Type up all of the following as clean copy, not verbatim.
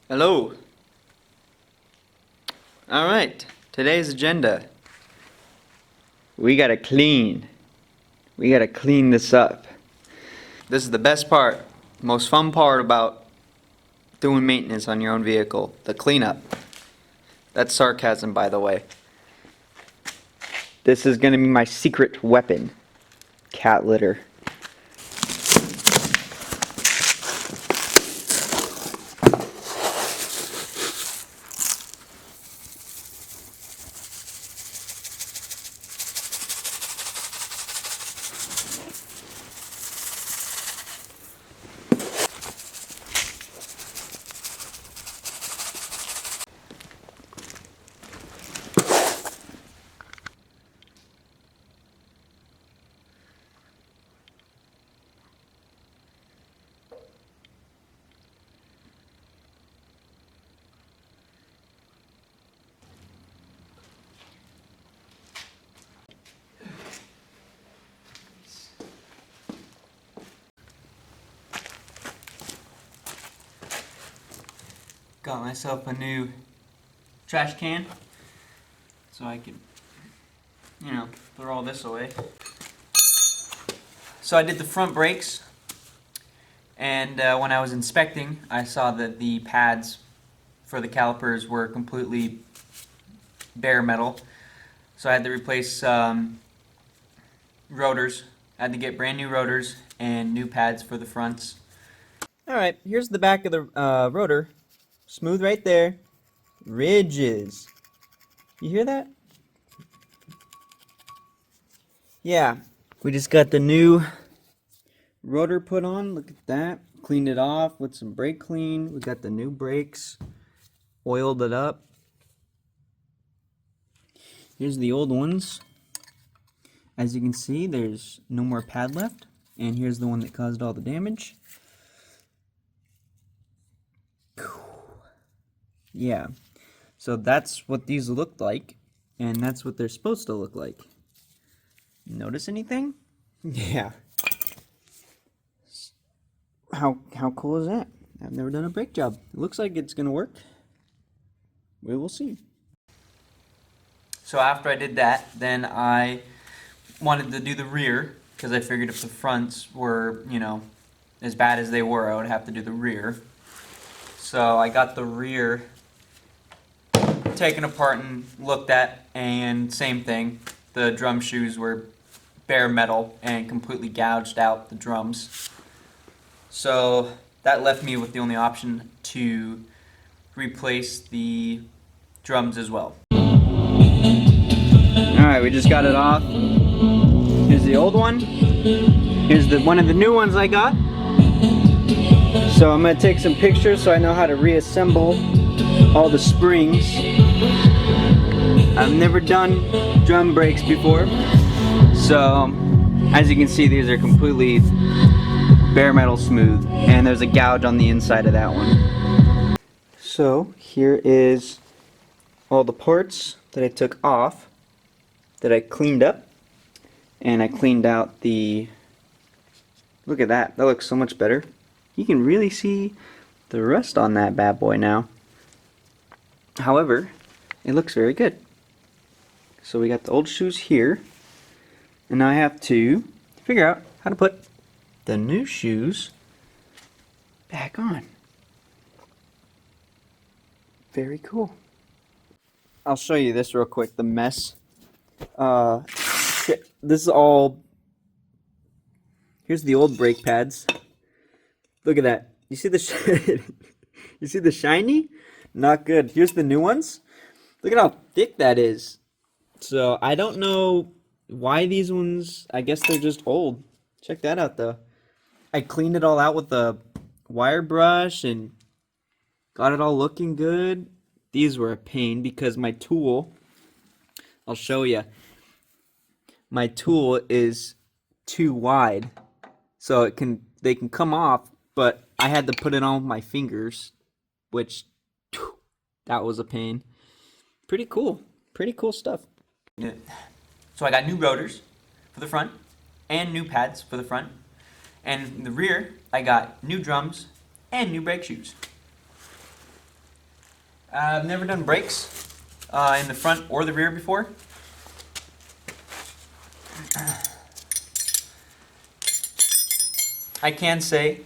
Hello. Alright, today's agenda. We gotta clean. We gotta clean this up. This is the best part, most fun part about doing maintenance on your own vehicle, the cleanup. That's sarcasm, by the way. This is gonna be my secret weapon, cat litter. Got myself a new trash can so I can, throw all this away. So I did the front brakes, and when I was inspecting, I saw that the pads for the calipers were completely bare metal. So I had to replace rotors. I had to get brand new rotors and new pads for the fronts. Alright, here's the back of the rotor. Smooth right there. Ridges. You hear that? Yeah. We just got the new rotor put on. Look at that. Cleaned it off with some brake clean. We got the new brakes. Oiled it up. Here's the old ones. As you can see, there's no more pad left. And here's the one that caused all the damage. Yeah, so that's what these look like, and that's what they're supposed to look like. Notice anything? Yeah. How cool is that? I've never done a brake job. It looks like it's gonna work. We will see. So after I did that, then I wanted to do the rear, because I figured if the fronts were, as bad as they were, I would have to do the rear. So I got the rear taken apart and looked at, and same thing. The drum shoes were bare metal and completely gouged out the drums. So that left me with the only option to replace the drums as well. Alright, we just got it off. Here's the old one. Here's one of the new ones I got. So I'm going to take some pictures so I know how to reassemble all the springs. I've never done drum brakes before. So as you can see, these are completely bare metal smooth, and there's a gouge on the inside of that one. So here is all the parts that I took off that I cleaned up, and I cleaned out the, look at that, that looks so much better. You can really see the rust on that bad boy now. However, it looks very good. So we got the old shoes here, and now I have to figure out how to put the new shoes back on. Very cool. I'll show you this real quick, the mess. This is all, here's the old brake pads. Look at that. You see the you see the shiny? Not good. Here's the new ones. Look at how thick that is. So I don't know why these ones, I guess they're just old. Check that out though. I cleaned it all out with a wire brush and got it all looking good. These were a pain because my tool, I'll show you. My tool is too wide. So they can come off, but I had to put it on with my fingers, which that was a pain. Pretty cool stuff. So I got new rotors for the front and new pads for the front, and in the rear I got new drums and new brake shoes. I've never done brakes in the front or the rear before. I can say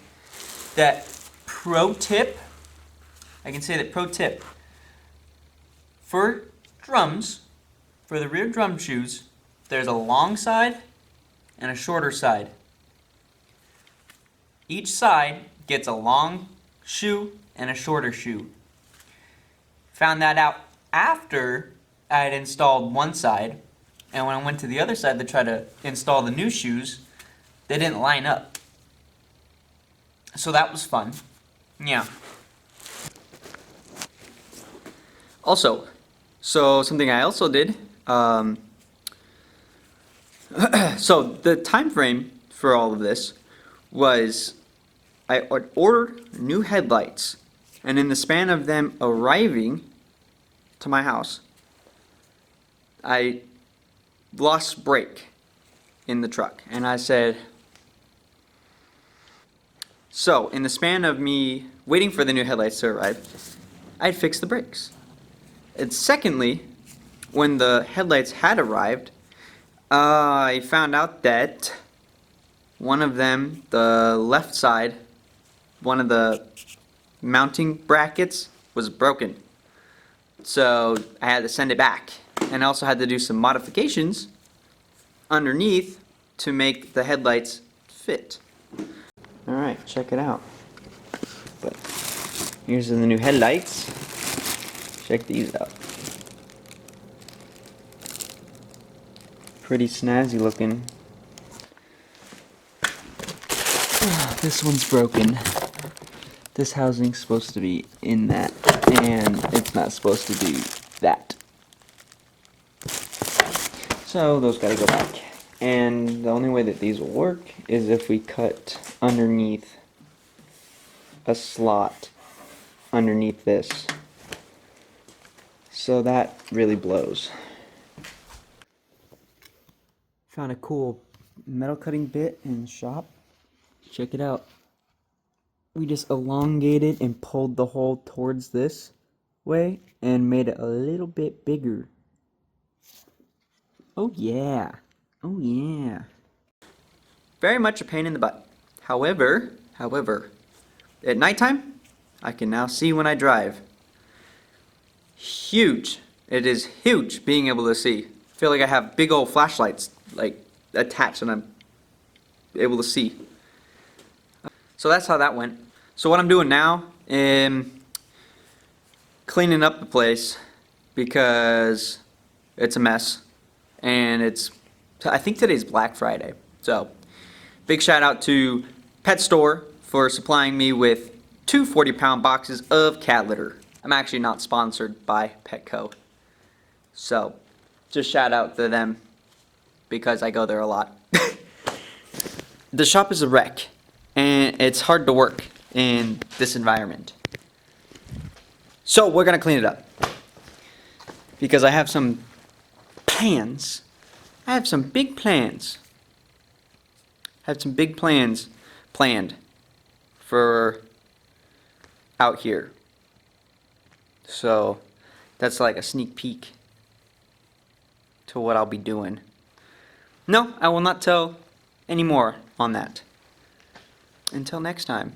that pro tip, for drums, for the rear drum shoes, there's a long side and a shorter side. Each side gets a long shoe and a shorter shoe. Found that out after I had installed one side, and when I went to the other side to try to install the new shoes, they didn't line up. So that was fun. Yeah. Also, so something I also did, so the time frame for all of this was I ordered new headlights, and in the span of them arriving to my house, I lost brake in the truck, and I said, so in the span of me waiting for the new headlights to arrive, I'd fix the brakes. And secondly, when the headlights had arrived, I found out that one of them, the left side, one of the mounting brackets was broken. So I had to send it back. And I also had to do some modifications underneath to make the headlights fit. Alright, check it out. But here's the new headlights. Check these out. Pretty snazzy looking. This one's broken. This housing's supposed to be in that, and it's not supposed to do that. So those gotta go back. And the only way that these will work is if we cut underneath a slot underneath this. So that really blows. Found a cool metal cutting bit in the shop. Check it out. We just elongated and pulled the hole towards this way and made it a little bit bigger. Oh yeah. Oh yeah. Very much a pain in the butt. However, at nighttime, I can now see when I drive. Huge. It is huge being able to see. I feel like I have big old flashlights like attached and I'm able to see. So that's how that went. So what I'm doing now is cleaning up the place because it's a mess. And I think today's Black Friday. So big shout out to Pet Store for supplying me with 2 40-pound boxes of cat litter. I'm actually not sponsored by Petco. So just shout out to them because I go there a lot. The shop is a wreck and it's hard to work in this environment. So we're gonna clean it up because I have some plans. I have some big plans. I have some big plans planned for out here. So that's like a sneak peek to what I'll be doing. No, I will not tell any more on that. Until next time.